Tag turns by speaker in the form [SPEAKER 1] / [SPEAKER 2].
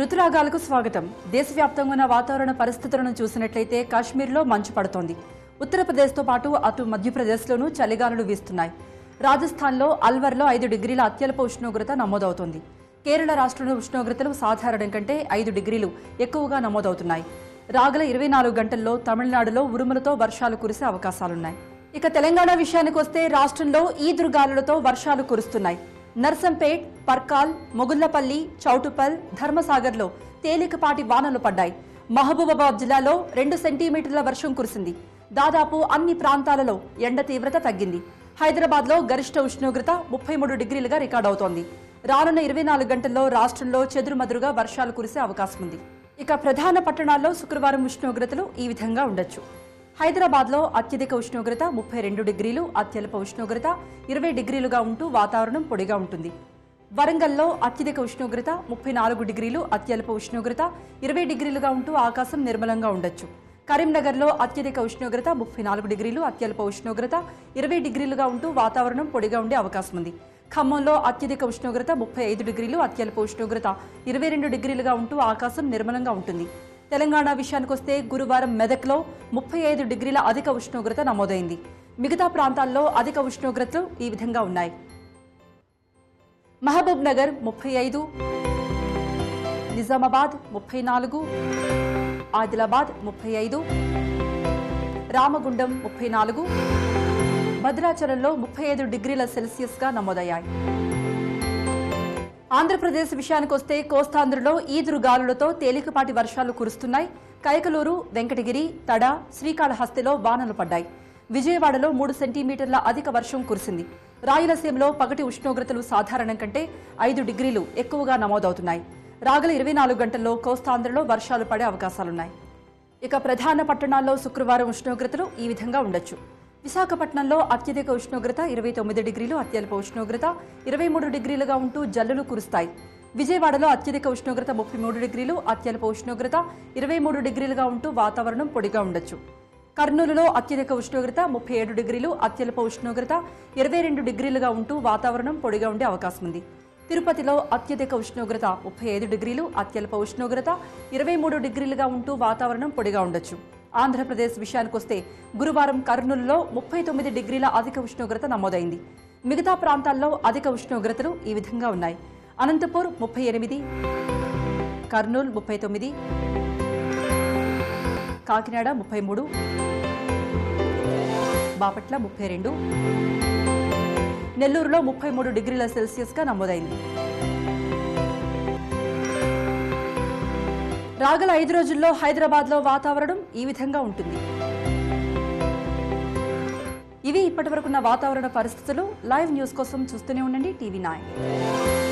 [SPEAKER 1] ఋతురాగాలకు స్వాగతం. దేశవ్యాప్తంగా ఉన్న వాతావరణ పరిస్థితులను చూసినట్లయితే కాశ్మీర్లో మంచు పడుతోంది. ఉత్తరప్రదేశ్తో పాటు అటు మధ్యప్రదేశ్లోనూ చలిగాలులు వీస్తున్నాయి. రాజస్థాన్లో అల్వర్లో 5 డిగ్రీల అత్యల్ప ఉష్ణోగ్రత నమోదవుతోంది. కేరళ రాష్ట్రంలో ఉష్ణోగ్రతలు సాధారణం కంటే 5 డిగ్రీలు ఎక్కువగా నమోదవుతున్నాయి. రాగల 24 గంటల్లో తమిళనాడులో ఉరుములతో వర్షాలు కురిసే అవకాశాలున్నాయి. ఇక తెలంగాణ విషయానికి వస్తే రాష్ట్రంలో ఈదురుగాలులతో వర్షాలు కురుస్తున్నాయి. నర్సంపేట్, పర్కాల్, మొగుళ్లపల్లి, చౌటుపల్, ధర్మసాగర్లో తేలికపాటి వానలు పడ్డాయి. మహబూబాబాద్ జిల్లాలో 2 సెంటీమీటర్ల వర్షం కురిసింది. దాదాపు అన్ని ప్రాంతాలలో ఎండ తీవ్రత తగ్గింది. హైదరాబాద్లో గరిష్ట ఉష్ణోగ్రత 33 డిగ్రీలుగా రికార్డవుతోంది. రానున్న 24 గంటల్లో రాష్ట్రంలో చెదురుమదురుగా వర్షాలు కురిసే అవకాశం ఉంది. ఇక ప్రధాన పట్టణాల్లో శుక్రవారం ఉష్ణోగ్రతలు ఈ విధంగా ఉండొచ్చు. హైదరాబాద్లో అత్యధిక ఉష్ణోగ్రత 32 డిగ్రీలు, అత్యల్ప ఉష్ణోగ్రత 20 డిగ్రీలుగా ఉంటూ వాతావరణం పొడిగా ఉంటుంది. వరంగల్లో అత్యధిక ఉష్ణోగ్రత 34 డిగ్రీలు, అత్యల్ప ఉష్ణోగ్రత 20 డిగ్రీలుగా ఉంటూ ఆకాశం నిర్మలంగా ఉండొచ్చు. కరీంనగర్లో అత్యధిక ఉష్ణోగ్రత 34 డిగ్రీలు, అత్యల్ప ఉష్ణోగ్రత 20 డిగ్రీలుగా ఉంటూ వాతావరణం పొడిగా ఉండే అవకాశం ఉంది. ఖమ్మంలో అత్యధిక ఉష్ణోగ్రత 35 డిగ్రీలు, అత్యల్ప ఉష్ణోగ్రత 22 డిగ్రీలుగా ఉంటూ ఆకాశం నిర్మలంగా ఉంటుంది. తెలంగాణ విషయానికొస్తే గురువారం మెదక్లో 35 డిగ్రీల అధిక ఉష్ణోగ్రత నమోదైంది. మిగతా ప్రాంతాల్లో అధిక ఉష్ణోగ్రతలు ఈ విధంగా ఉన్నాయి. మహబూబ్ నగర్ 35, నిజామాబాద్ 34, ఆదిలాబాద్ 35, రామగుండం 34, భద్రాచలంలో 35 డిగ్రీల సెల్సియస్గా నమోదయ్యాయి. ఆంధ్రప్రదేశ్ విషయానికొస్తే కోస్తాంధ్రలో ఈదురుగాలులతో తేలికపాటి వర్షాలు కురుస్తున్నాయి. కైకలూరు, వెంకటగిరి, తడ, శ్రీకాళహస్తిలో వానలు పడ్డాయి. విజయవాడలో 3 సెంటీమీటర్ల అధిక వర్షం కురిసింది. రాయలసీమలో పగటి ఉష్ణోగ్రతలు సాధారణం కంటే 5 డిగ్రీలు ఎక్కువగా నమోదవుతున్నాయి. రాగల 24 గంటల్లో కోస్తాంధ్రలో వర్షాలు పడే అవకాశాలున్నాయి. ఇక ప్రధాన పట్టణాల్లో శుక్రవారం ఉష్ణోగ్రతలు ఈ విధంగా ఉండొచ్చు. విశాఖపట్నంలో అత్యధిక ఉష్ణోగ్రత 29 డిగ్రీలు, అత్యల్ప ఉష్ణోగ్రత 23 డిగ్రీలుగా ఉంటూ జల్లులు కురుస్తాయి. విజయవాడలో అత్యధిక ఉష్ణోగ్రత 33 డిగ్రీలు, అత్యల్ప ఉష్ణోగ్రత 23 డిగ్రీలుగా ఉంటూ వాతావరణం పొడిగా ఉండొచ్చు. కర్నూలులో అత్యధిక ఉష్ణోగ్రత 37 డిగ్రీలు, అత్యల్ప ఉష్ణోగ్రత 22 డిగ్రీలుగా ఉంటూ వాతావరణం పొడిగా ఉండే అవకాశం ఉంది. తిరుపతిలో అత్యధిక ఉష్ణోగ్రత 35 డిగ్రీలు, అత్యల్ప ఉష్ణోగ్రత 23 డిగ్రీలుగా ఉంటూ వాతావరణం పొడిగా ఉండొచ్చు. ఆంధ్రప్రదేశ్ విషయానికొస్తే గురువారం కర్నూలులో 39 డిగ్రీల అధిక ఉష్ణోగ్రత నమోదైంది. మిగతా ప్రాంతాల్లో అధిక ఉష్ణోగ్రతలు ఈ విధంగా ఉన్నాయి. అనంతపూర్ 38, కర్నూలు 39, కాకినాడ 33, బాపట్ల 32, నెల్లూరులో 33 డిగ్రీల సెల్సియస్గా నమోదైంది. రాగల 5 రోజుల్లో హైదరాబాద్లో వాతావరణం ఈ విధంగా ఉంటుంది. ఇవి ఇప్పటివరకున్న వాతావరణ పరిస్థితులు. లైవ్ న్యూస్ కోసం చూస్తూనే ఉండండి టీవీ 9.